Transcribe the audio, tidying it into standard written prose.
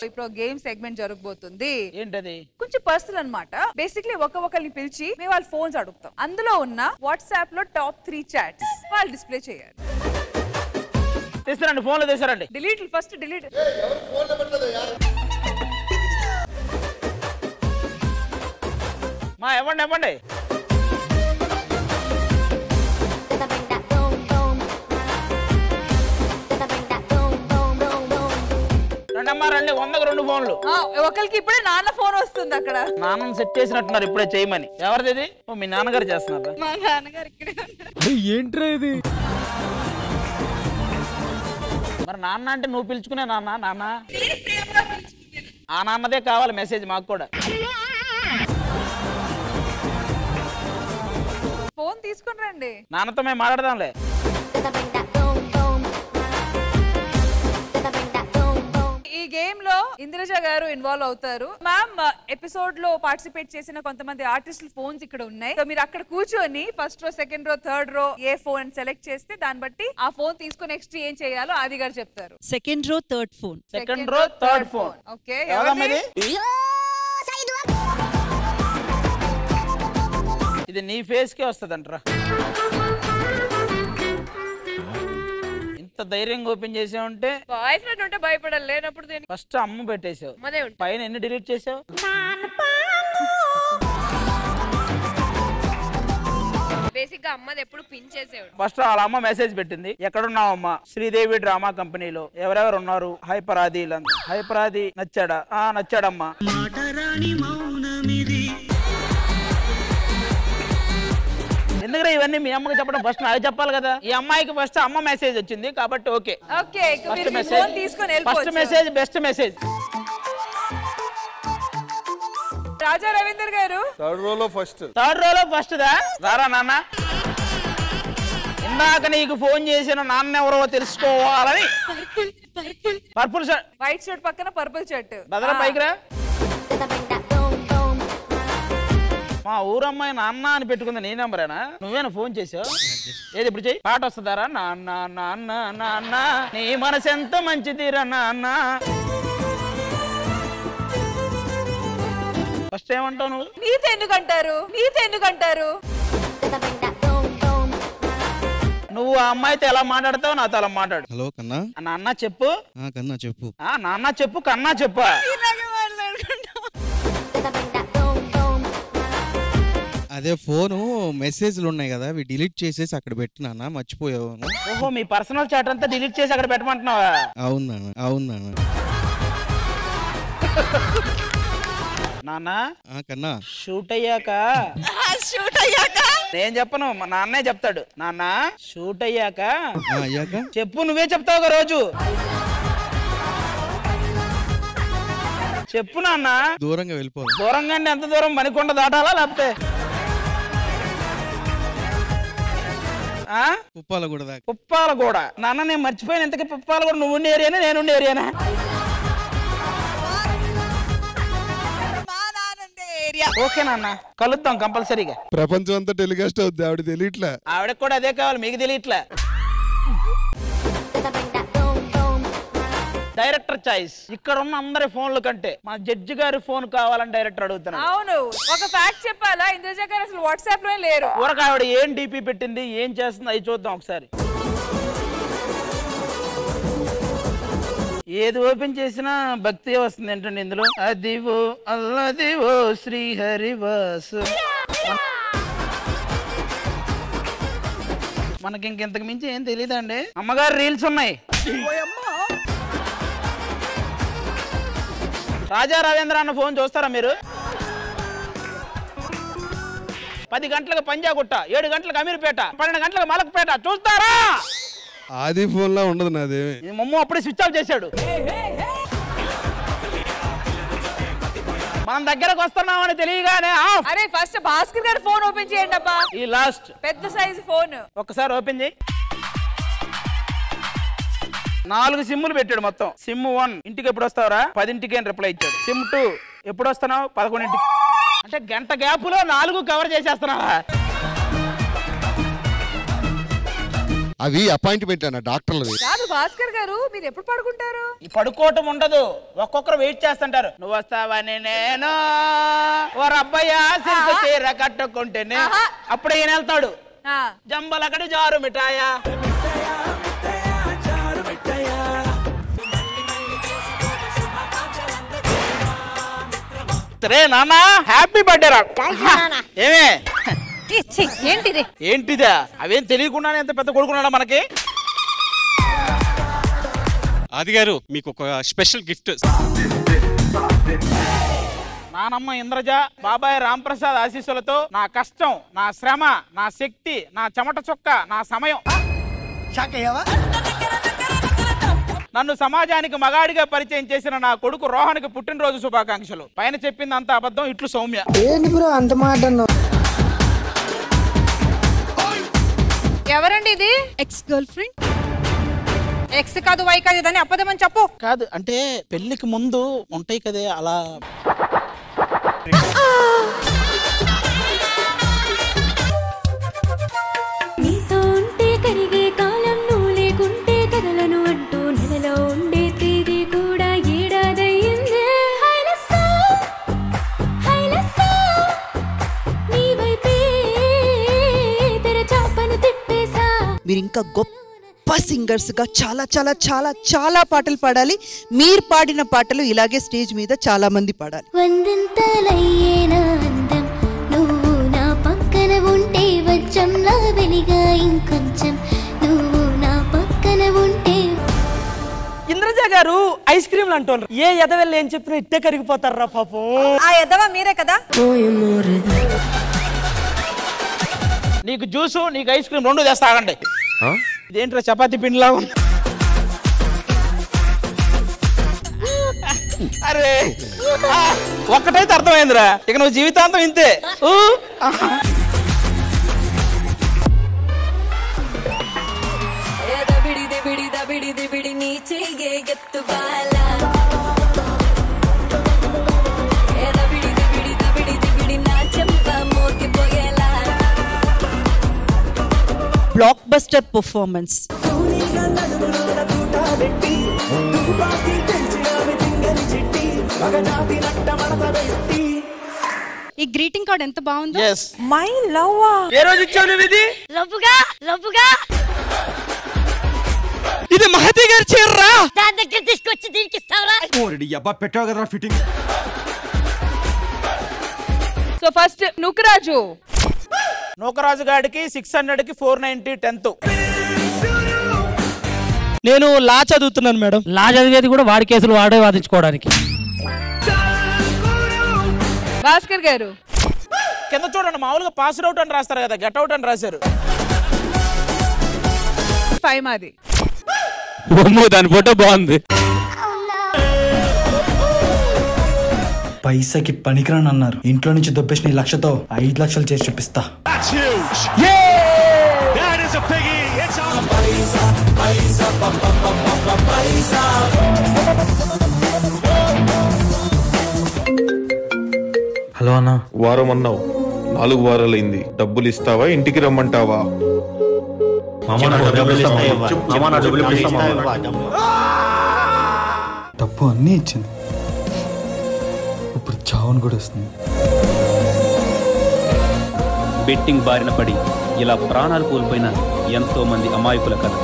ఇప్పుడు game segment జరగబోతుంది. ఏంటది? కొంచెం పర్సనల్ అన్నమాట. బేసిక్లీ ఒకరిని పిలిచి మేము వాళ్ళ ఫోన్స్ అడుగుతాం. అందులో ఉన్న వాట్సాప్ లో టాప్ 3 చాట్స్ వాళ్ళు డిస్ప్లే చేయాలి. తీస్తారండి, ఫోన్ లో తీసారండి. Delete first delete. మా ఇవ్వండి ఇవ్వండి. రెండమ్మా రండి, 100కు 2 ఫోన్లు. ఒకరికి ఇప్పుడే నాన్న ఫోన్ వస్తుంది. అక్కడ నాన్న సెట్ చేసినట్టున్నారు ఇప్పుడే చేయమని. ఎవరిది ఇది? ఓ మీ నాన్నగారు చేస్తున్నారు. మా నాన్నగారు ఇక్కడే. ఏంట్రా ఇది? మరి నాన్న అంటే నువ్వు పిలుచుకునే నాన్న నాన్న ఆ నాన్నదే కావాలి మెసేజ్ మాకు కూడా. ఫోన్ తీసుకుని రండి, నాన్నతో మేము మాట్లాడదాంలే. ఈ గేమ్ లో ఇంద్రజ గారు ఇన్వాల్వ్ అవుతారు. మ్యామ్, ఎపిసోడ్ లో పార్టిసిపేట్ చేసిన కొంతమంది ఆర్టిస్టుల ఫోన్స్ ఇక్కడ ఉన్నాయి. సో మీరు అక్కడ కూర్చొని first row, second row, third row ఏ ఫోన్ సెలెక్ట్ చేస్తే దాన్ని బట్టి ఆ ఫోన్ తీసుకుని నెక్స్ట్ ఏం చేయాలో ఆది గారు చెప్తారు. Second row third phone. Second row third phone. Okay, ఇది నీ ఫేస్ కే వస్తుందంటరా. ఇంత ధైర్యంగా ఓపెన్ చేసావుంటే. బాయ్ ఫ్రెండ్ ఉంటే భయపడాలి, లేనప్పుడు దేనికి? ఫస్ట్ అమ్మ పెట్టేసావు, పైన ఎన్ని డిలీట్ చేసావు? బేసిక్ గా అమ్మది ఎప్పుడు పిన్ చేసేవాడు. ఫస్ట్ వాళ్ళ అమ్మ మెసేజ్ పెట్టింది, ఎక్కడున్నావు అమ్మ? శ్రీదేవి డ్రామా కంపెనీలో. ఎవరెవరు ఉన్నారు? హైపరాది. హైపరాది నచ్చాడా? నచ్చాడమ్మా. ఎందుకంటే ఇవన్నీ మీ అమ్మకి చెప్పడం ఫస్ట్ నాకు చెప్పాలి కదా. ఈ అమ్మాయికి ఫస్ట్ అమ్మ మెసేజ్ వచ్చింది కాబట్టి okay. First message best message. Raja Ravinder గారు థర్డ్ రోలో ఫస్ట్. థర్డ్ రోలో ఫస్ట్ దా. రారా నాన్న, ఇందాక నీకు ఫోన్ చేసిన నాన్న ఎవరో తెలుసుకోవాలని. పర్పుల్ షర్ట్, వైట్ షర్ట్ పక్కన పర్పుల్ షర్ట్. బదల పైకి రా. మా ఊరమ్మాయి నాన్న అని పెట్టుకుంది, నీ నెంబరేనా? నువ్వేనా ఫోన్ చేసావు? ఏది ఇప్పుడు చెయ్యి. పాట వస్తుందారా? నాన్న నాన్న నాన్న నీ మనసు ఎంత మంచిదిరా నాన్న. ఫస్ట్ ఏమంటావు నువ్వు? నీతో ఎందుకంటారు? నువ్వు ఆ అమ్మాయితో ఎలా మాట్లాడతావు నాతో అలా మాట్లాడు. హలో కన్నా. నాన్న చెప్పు. కన్నా చెప్పు. నాన్న చెప్పు, కన్నా చెప్పు. అదే ఫోను మెసేజ్లు ఉన్నాయి కదా, అవి డిలీట్ చేసేసి అక్కడ పెట్టినా, మర్చిపోయావు. ఓహో, మీ పర్సనల్ చాట్ అంతా డిలీట్ చేసి అక్కడ పెట్టమంటున్నావా? అవునా నాన్న కన్నా. షూట్ అయ్యాక నేను చెప్పను, మా నాన్నే చెప్తాడు. నాన్న షూట్ అయ్యాక చెప్పు, నువ్వే చెప్తావు రోజు. చెప్పు నాన్న. దూరంగా వెళ్ళిపో. దూరంగా అంటే ఎంత దూరం? మణికొండ దాటాలా లేకపోతే పుప్పాలగూడ? నాన్న నేను మర్చిపోయాను. ఇంతకీ పుప్పాలగూడ నువ్వు ఉండే ఏరియానా నేను ఉండే ఏరియానా? ఓకే నాన్న, కలుద్దాం కంపల్సరీగా. ప్రపంచం అంతా టెలికాస్ట్ అవుద్ది, ఆవిడ తెలియట్లే. ఆవిడకి కూడా అదే కావాలి, మీకు తెలియట్లే. Director choice. ఇక్కడ ఉన్న అందరి ఫోన్ల కంటే మా జడ్జి గారి ఫోన్ కావాలని డైరెక్టర్ అడుగుతున్నా. అవును, ఒక ఫ్యాక్ట్ చెప్పాలా, ఇంద్రజ గారు అసలు వాట్సాప్ లో లేరు. ఊరక ఆవిడ ఏం డీపీ పెట్టింది, ఏం చేస్తుంది అవి చూద్దాం ఒకసారి. ఏది ఓపెన్ చేసినా భక్తి వస్తుంది ఏంటండి ఇందులో. అదివో అల్లదివో శ్రీహరివాసు. మనకి ఇంకెంతకు మించి ఏం తెలియదండి. అమ్మగారు రీల్స్ ఉన్నాయి. రాజా రవీంద్ర అన్న ఫోన్ చూస్తారా మీరు? 10 గంటలకు పంజాగుట్ట, 7 గంటలకు అమీర్పేట, 12 గంటలకు మలక్పేట చూస్తారా? ఆది ఫోన్ లా ఉండదు నాదేమి. మమ్మ అప్పుడే స్విచ్ ఆఫ్ చేశాడు. మనం దగ్గరకు వస్తున్నామని తెలియగానే ఆఫ్. అరే ఫస్ట్ భాస్కర్ గారి ఫోన్ ఓపెన్ చేయండి అబ్బా. ఈ లాస్ట్ పెద్ద సైజ్ ఫోన్ ఒకసారి ఓపెన్ చేయి. 4 సిమ్ములు పెట్టాడు మొత్తం. సిమ్ 1 ఇంటికి ఎప్పుడు వస్తావురా? 10ంటికి అని రిప్లై ఇచ్చాడు. సిమ్ 2 ఎప్పుడు వస్తున్నావు? 11ంటికి. అంటే గంట గ్యాప్ లో 4 కవర్ చేసేస్తున్నావా? అవి అపాయింట్మెంట్ అన్న డాక్టర్లవి. కాదు భాస్కర్ గారు మీరు ఎప్పుడు పడుకుంటారు? ఈ పడుకోవటం ఉండదు, ఒక్కొక్కరు వెయిట్ చేస్తుంటారు. నువ్వు వస్తావని నేను అబ్బాయి చీర కట్టుకుంటేనే అప్పుడే ఈయన వెళ్తాడు. జంబలకడి జారు మిఠాయా రే నాన్న హ్యాపీ బర్త్డే రా. ఏమే ఏంటిది? ఏంటిదా? అవేం తెలియకుండానే ఎంత పెద్ద కొడుకున్నాడా మనకి? ఆది గారు మీకు ఒక స్పెషల్ గిఫ్ట్. నానమ్మ ఇంద్రజ, బాబాయ్ రాంప్రసాద్ ఆశీస్సులతో నా కష్టం, నా శ్రమ, నా శక్తి, నా చెమట చుక్క, నా సమయం నన్ను సమాజానికి మగాడిగా పరిచయం చేసిన నా కొడుకు రోహన్కి పుట్టినరోజు శుభాకాంక్షలు. పైన చెప్పింది అంత అబద్ధం, ఇట్లు సౌమ్య. ఎవరండి ఇది? Ex girl friend. ఎక్స్ కాదు వై కాదు ఇదని అబద్ధమని చెప్పు. కాదు అంటే పెళ్లికి ముందు ఉంటాయి కదే అలా. నీతో ఉంటే కరిగే కాలం నువ్వు లేకుంటే కదలను అంటూ నెలలో ఉండే తేదీ కూడా ఏడాదయ్యిందే. నీ వైపే తెరచాపను తిప్పేసా. మీరు ఇంకా గొప్ప సింగర్స్ గా చాలా చాలా చాలా చాలా పాటలు పాడాలి. మీరు పాడిన పాటలు ఇలాగే స్టేజ్ మీద చాలా మంది పాడాలి. వందంతలయ్యేనా అందం నువ్వు నా పక్కన ఉంటే వచ్చంలా వెలిగా ఇంకొంచెం నువ్వు నా పక్కన ఉంటే. ఇంద్రజ గారు ఐస్ క్రీమ్లు అంటారు. ఏ ఎదవెళ్ళి ఏం చెప్పినా ఇట్టే కరిగిపోతారా పాపం. ఆ ఎదవ మీరే కదా? నీకు జ్యూసు నీకు ఐస్ క్రీమ్ రెండు తెస్తా ఆగండి. ఇదేంట్రా చపాతీ పిండిలా ఉంది? అరే ఒక్కటైతే అర్థమైందిరా, ఇక నువ్వు జీవితాంతం ఇంతే. Block buster performance. ఈ గ్రీటింగ్ కార్డ్ ఎంత బాగుందో. My love. ఏ రోజు ఇచ్చావు నువ్వు ఇది? లవ్వుగా ఇది మహతి గారి చీర్రా. దాని దగ్గర తీసుకొచ్చి దీనికి ఇస్తావరా? పెట్టావు కదా fitting. So first Nookaraju. Nookaraju గాడికి 600కి 490 10th. నేను లా చదువుతున్నాను మేడం. లా చదివేది కూడా వాడి కేసులు వాడే వాదించుకోవడానికి. భాస్కర్ గారు కింద చూడండి, మామూలుగా పాస్ అవుట్ అని రాస్తారు కదా, గెట్ అవుట్ అని రాశారు. 5 మాది. దాని ఫోటో బాగుంది. పైసకి పనికిరాని అన్నారు. ఇంట్లో నుంచి దొబ్బేసిన 1 లక్షతో 5 లక్షలు చేసి చూపిస్తా. హలో అన్న. వారం అన్నావు, 4 వారాలైంది. డబ్బులు ఇస్తావా, ఇంటికి రమ్మంటావా? డబ్బు అన్నీ ఇచ్చింది, ఇప్పుడు చావును కూడా వస్తుంది. బెట్టింగ్ బారిన పడి ఇలా ప్రాణాలు కోల్పోయిన ఎంతో మంది అమాయకుల కథ.